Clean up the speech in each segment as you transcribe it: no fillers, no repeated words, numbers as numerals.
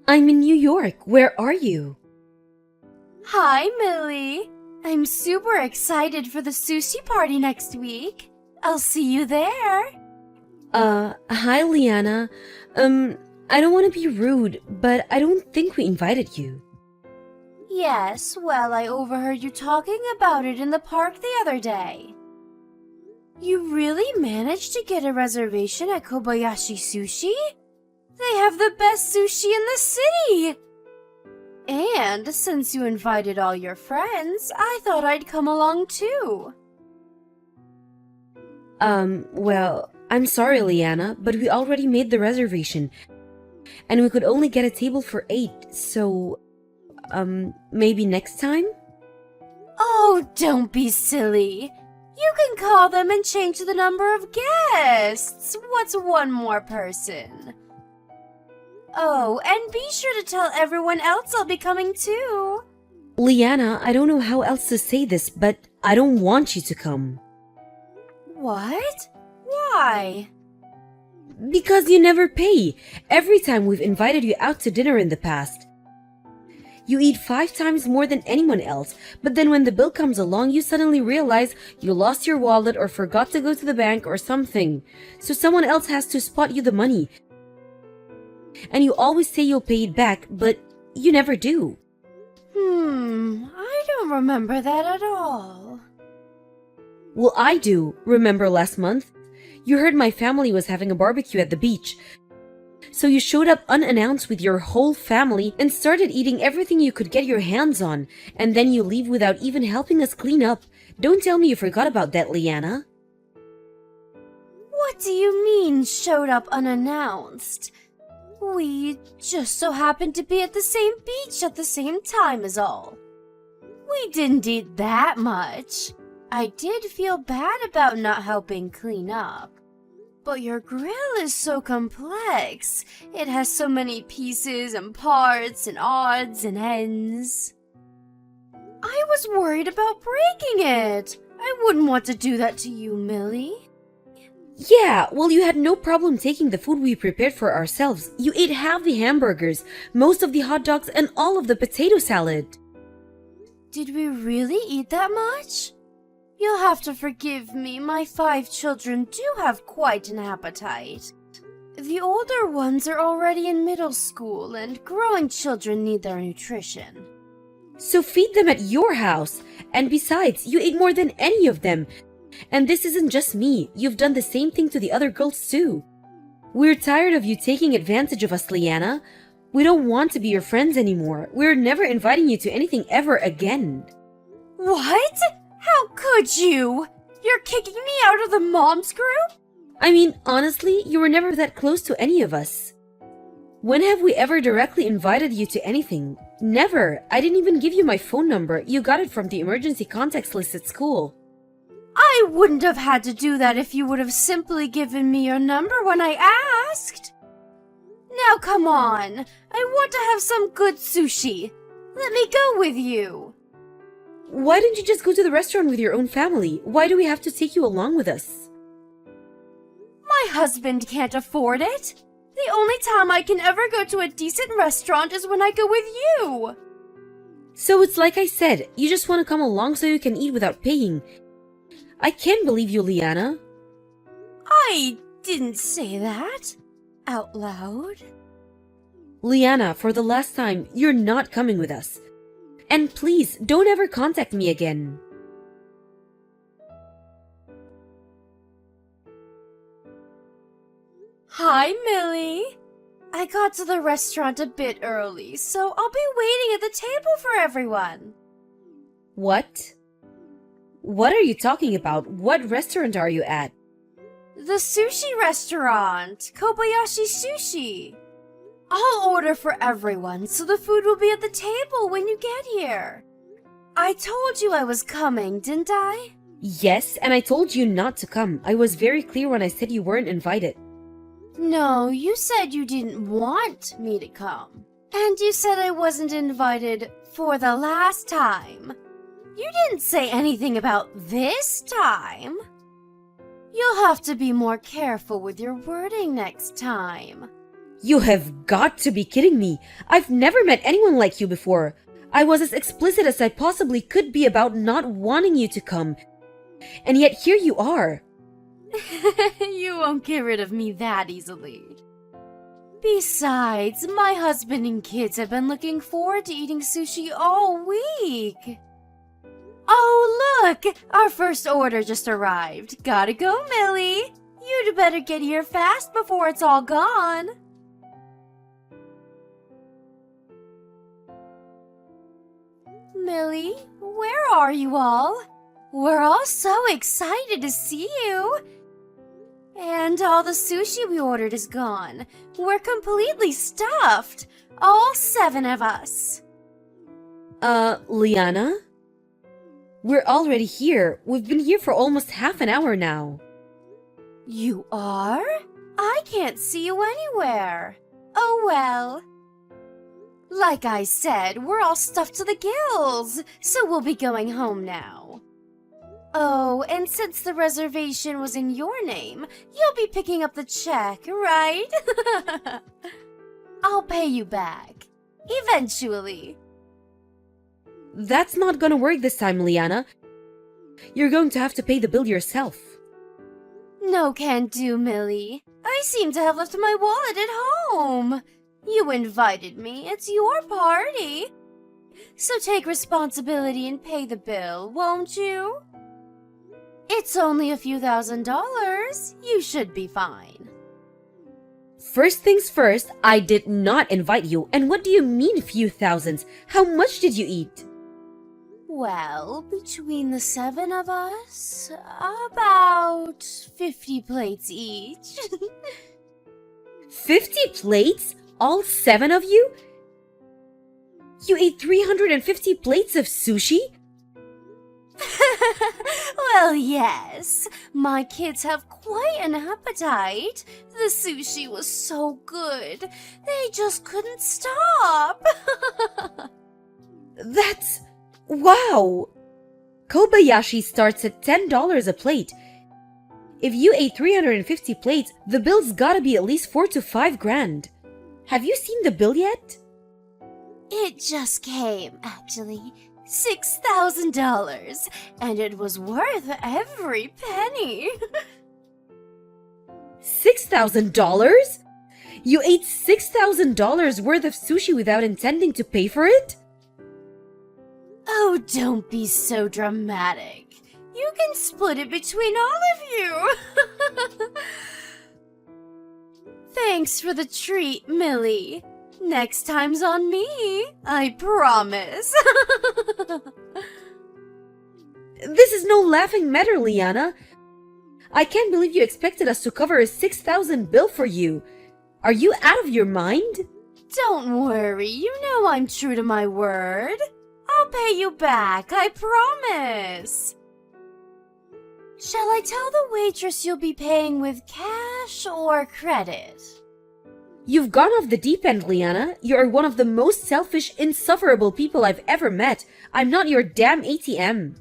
I'm in New York. Where are you? Hi, Millie. I'm super excited for the sushi party next week. I'll see you there. Hi, Liana. I don't want to be rude, but I don't think we invited you. Yes, well, I overheard you talking about it in the park the other day. You really managed to get a reservation at Kobayashi Sushi? They have the best sushi in the city! And since you invited all your friends, I thought I'd come along too. Well, I'm sorry, Liana, but we already made the reservation, and we could only get a table for 8, so, maybe next time? Oh, don't be silly. You can call them and change the number of guests. What's one more person? Oh, and be sure to tell everyone else I'll be coming too. Liana, I don't know how else to say this, but I don't want you to come. What? Why? Because you never pay. Every time we've invited you out to dinner in the past, you eat 5 times more than anyone else, but then when the bill comes along, you suddenly realize you lost your wallet or forgot to go to the bank or something. So someone else has to spot you the money. And you always say you'll pay it back, but you never do. I don't remember that at all. Well, I do. Remember last month? You heard my family was having a barbecue at the beach. So you showed up unannounced with your whole family and started eating everything you could get your hands on. And then you leave without even helping us clean up. Don't tell me you forgot about that, Liana. What do you mean, showed up unannounced? We just so happened to be at the same beach at the same time is all. We didn't eat that much. I did feel bad about not helping clean up. But your grill is so complex. It has so many pieces and parts and odds and ends. I was worried about breaking it. I wouldn't want to do that to you, Millie. Yeah, well, you had no problem taking the food we prepared for ourselves. You ate half the hamburgers, most of the hot dogs, and all of the potato salad. Did we really eat that much? You'll have to forgive me. My 5 children do have quite an appetite. The older ones are already in middle school, and growing children need their nutrition. So feed them at your house. And besides, you ate more than any of them. And this isn't just me. You've done the same thing to the other girls too. We're tired of you taking advantage of us, Liana. We don't want to be your friends anymore. We're never inviting you to anything ever again. What? How could you? You're kicking me out of the moms group? I mean, honestly, you were never that close to any of us. When have we ever directly invited you to anything? Never. I didn't even give you my phone number. You got it from the emergency contacts list at school. I wouldn't have had to do that if you would have simply given me your number when I asked. Now come on. I want to have some good sushi. Let me go with you. Why don't you just go to the restaurant with your own family? Why do we have to take you along with us? My husband can't afford it. The only time I can ever go to a decent restaurant is when I go with you. So it's like I said, you just want to come along so you can eat without paying. I can't believe you, Liana. I didn't say that out loud. Liana, for the last time, you're not coming with us. And please, don't ever contact me again. Hi, Millie. I got to the restaurant a bit early, so I'll be waiting at the table for everyone. What? What are you talking about? What restaurant are you at? The sushi restaurant, Kobayashi Sushi. I'll order for everyone, so the food will be at the table when you get here. I told you I was coming, didn't I? Yes, and I told you not to come. I was very clear when I said you weren't invited. No, you said you didn't want me to come. And you said I wasn't invited for the last time. You didn't say anything about this time. You'll have to be more careful with your wording next time. You have got to be kidding me. I've never met anyone like you before. I was as explicit as I possibly could be about not wanting you to come. And yet here you are. You won't get rid of me that easily. Besides, my husband and kids have been looking forward to eating sushi all week. Oh, look! Our first order just arrived. Gotta go, Millie. You'd better get here fast before it's all gone. Millie, where are you all? We're all so excited to see you. And all the sushi we ordered is gone. We're completely stuffed. All 7 of us. Liana? We're already here. We've been here for almost half an hour now. You are? I can't see you anywhere. Oh well. Like I said, we're all stuffed to the gills, so we'll be going home now. Oh, and since the reservation was in your name, you'll be picking up the check, right? I'll pay you back. Eventually. That's not gonna work this time, Liana. You're going to have to pay the bill yourself. No can do, Millie. I seem to have left my wallet at home. You invited me. It's your party. So take responsibility and pay the bill, won't you? It's only a few $1,000s. You should be fine. First things first, I did not invite you. And what do you mean few thousands? How much did you eat? Well, between the 7 of us, about 50 plates each. 50 plates? All 7 of you? You ate 350 plates of sushi? Well, yes. My kids have quite an appetite. The sushi was so good. They just couldn't stop. That's... wow! Kobayashi starts at $10 a plate. If you ate 350 plates, the bill's gotta be at least 4 to 5 grand. Have you seen the bill yet? It just came, actually. $6,000, and it was worth every penny. $6,000? You ate $6,000 worth of sushi without intending to pay for it? Oh, don't be so dramatic. You can split it between all of you. Thanks for the treat, Millie. Next time's on me, I promise. This is no laughing matter, Liana. I can't believe you expected us to cover a $6,000 bill for you. Are you out of your mind? Don't worry, you know I'm true to my word. I'll pay you back, I promise. Shall I tell the waitress you'll be paying with cash or credit? You've gone off the deep end, Liana. You're one of the most selfish, insufferable people I've ever met. I'm not your damn ATM.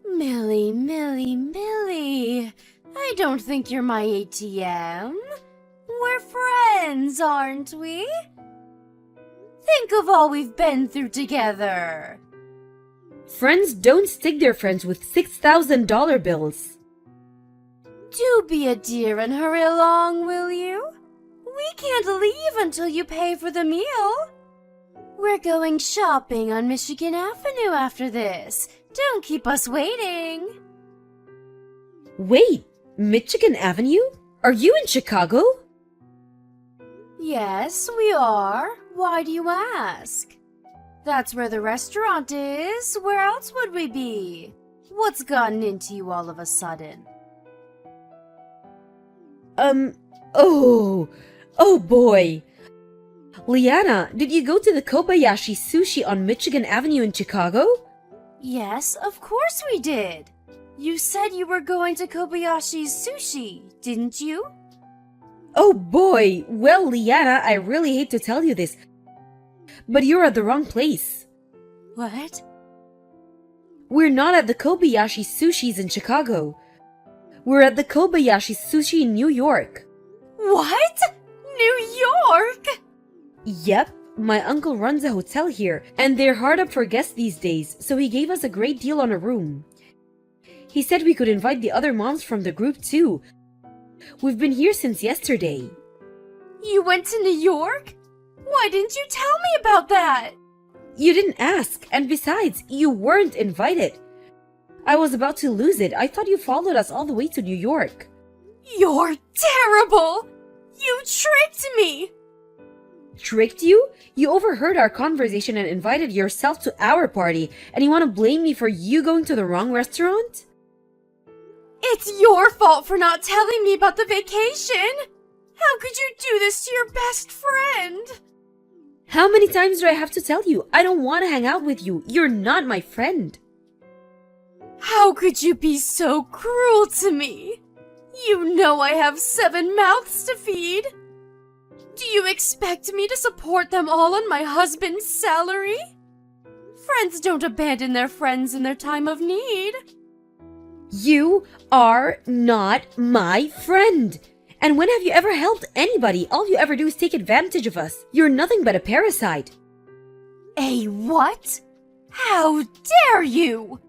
Millie, Millie. I don't think you're my ATM. We're friends, aren't we? Think of all we've been through together. Friends don't stick their friends with $6,000 bills. Do be a dear and hurry along, will you? We can't leave until you pay for the meal. We're going shopping on Michigan Avenue after this. Don't keep us waiting. Wait, Michigan Avenue? Are you in Chicago? Yes, we are. Why do you ask? That's where the restaurant is. Where else would we be? What's gotten into you all of a sudden? Oh boy. Liana, did you go to the Kobayashi Sushi on Michigan Avenue in Chicago? Yes, of course we did. You said you were going to Kobayashi's Sushi, didn't you? Oh boy. Well, Liana, I really hate to tell you this, but you're at the wrong place. What? We're not at the Kobayashi Sushis in Chicago. We're at the Kobayashi Sushi in New York. What? New York? Yep, my uncle runs a hotel here, and they're hard up for guests these days, so he gave us a great deal on a room. He said we could invite the other moms from the group too. We've been here since yesterday. You went to New York? Why didn't you tell me about that? You didn't ask, and besides, you weren't invited. I was about to lose it. I thought you followed us all the way to New York. You're terrible! You tricked me! Tricked you? You overheard our conversation and invited yourself to our party, and you want to blame me for you going to the wrong restaurant? It's your fault for not telling me about the vacation! How could you do this to your best friend? How many times do I have to tell you? I don't want to hang out with you. You're not my friend. How could you be so cruel to me? You know I have 7 mouths to feed. Do you expect me to support them all on my husband's salary? Friends don't abandon their friends in their time of need. You are not my friend. And when have you ever helped anybody? All you ever do is take advantage of us. You're nothing but a parasite. A what? How dare you?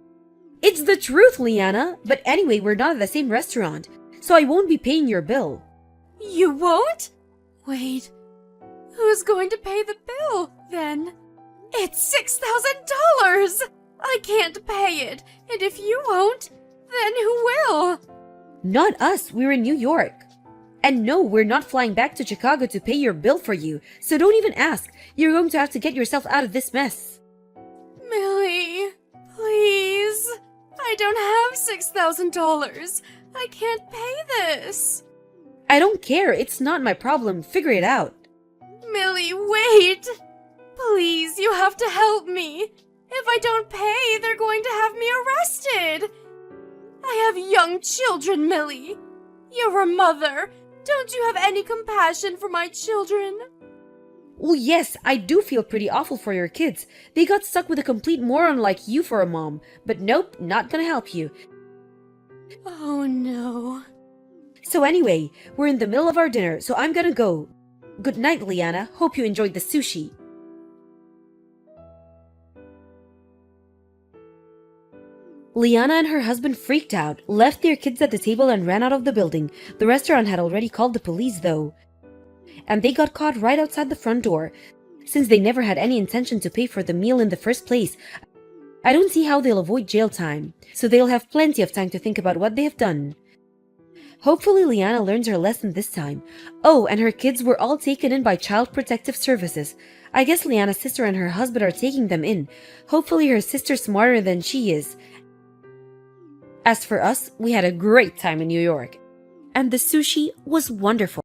It's the truth, Liana. But anyway, we're not at the same restaurant, so I won't be paying your bill. You won't? Wait, who's going to pay the bill, then? It's $6,000! I can't pay it, and if you won't, then who will? Not us, we're in New York. And no, we're not flying back to Chicago to pay your bill for you, so don't even ask. You're going to have to get yourself out of this mess. Millie, please. I don't have $6,000. I can't pay this. I don't care, it's not my problem. Figure it out. Millie, wait! Please, you have to help me. If I don't pay, they're going to have me arrested. I have young children, Millie. You're a mother. Don't you have any compassion for my children? Well, yes, I do feel pretty awful for your kids. They got stuck with a complete moron like you for a mom. But nope, not gonna help you. Oh no. So anyway, we're in the middle of our dinner, so I'm gonna go. Good night, Liana. Hope you enjoyed the sushi. Liana and her husband freaked out, left their kids at the table and ran out of the building. The restaurant had already called the police though. And they got caught right outside the front door. Since they never had any intention to pay for the meal in the first place, I don't see how they'll avoid jail time. So they'll have plenty of time to think about what they have done. Hopefully Liana learns her lesson this time. Oh, and her kids were all taken in by Child Protective Services. I guess Liana's sister and her husband are taking them in. Hopefully her sister's smarter than she is. As for us, we had a great time in New York. And the sushi was wonderful.